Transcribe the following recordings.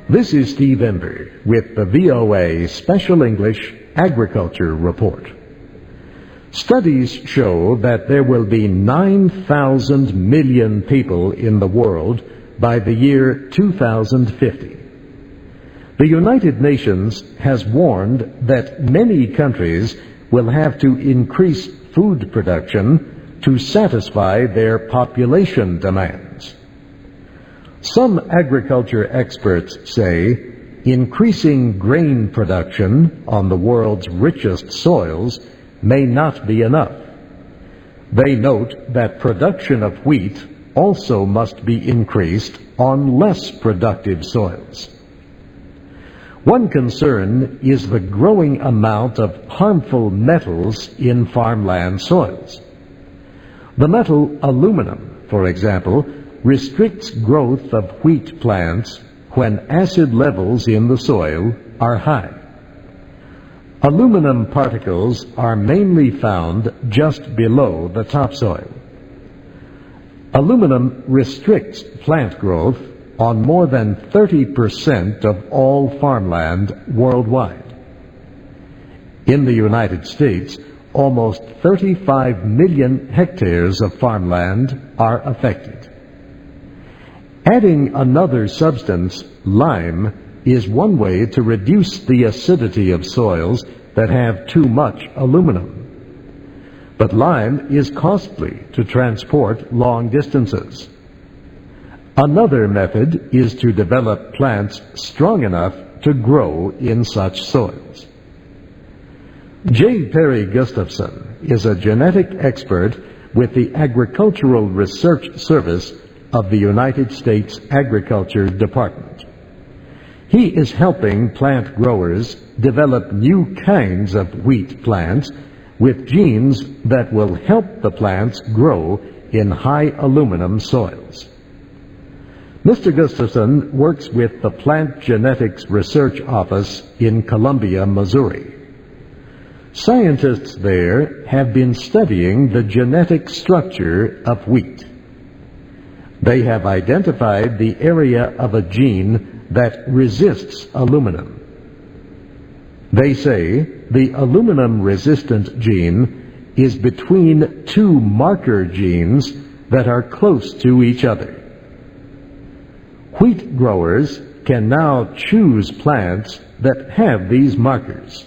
This is Steve Ember with the VOA Special English Agriculture Report. Studies show that there will be 9,000 million people in the world by the year 2050. The United Nations has warned that many countries will have to increase food production to satisfy their population demands. Some agriculture experts say increasing grain production on the world's richest soils may not be enough. They note that production of wheat also must be increased on less productive soils. One concern is the growing amount of harmful metals in farmland soils. The metal aluminum, for example, restricts growth of wheat plants when acid levels in the soil are high. Aluminum particles are mainly found just below the topsoil. Aluminum restricts plant growth on more than 30% of all farmland worldwide. In the United States, almost 35 million hectares of farmland are affected. Adding another substance, lime, is one way to reduce the acidity of soils that have too much aluminum. But lime is costly to transport long distances. Another method is to develop plants strong enough to grow in such soils. J. Perry Gustafson is a genetic expert with the Agricultural Research Service of the United States Agriculture Department. He is helping plant growers develop new kinds of wheat plants with genes that will help the plants grow in high aluminum soils. Mr. Gustafson works with the Plant Genetics Research Office in Columbia, Missouri. Scientists there have been studying the genetic structure of wheat. They have identified the area of a gene that resists aluminum. They say the aluminum-resistant gene is between two marker genes that are close to each other. Wheat growers can now choose plants that have these markers.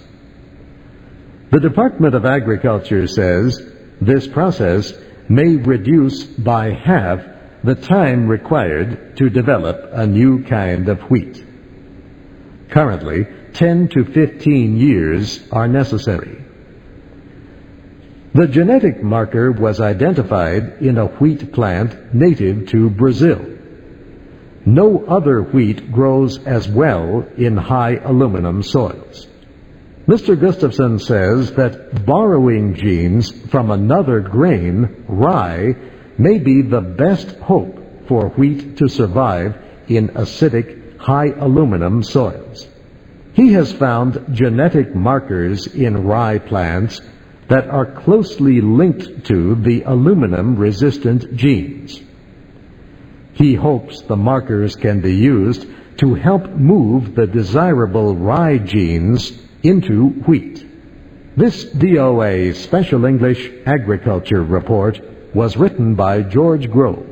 The Department of Agriculture says this process may reduce by half the time required to develop a new kind of wheat. Currently, 10 to 15 years are necessary. The genetic marker was identified in a wheat plant native to Brazil. No other wheat grows as well in high aluminum soils. Mr. Gustafson says that borrowing genes from another grain, rye, may be the best hope for wheat to survive in acidic, high aluminum soils. He has found genetic markers in rye plants that are closely linked to the aluminum-resistant genes. He hopes the markers can be used to help move the desirable rye genes into wheat. This VOA Special English Agriculture Report was written by George Grove.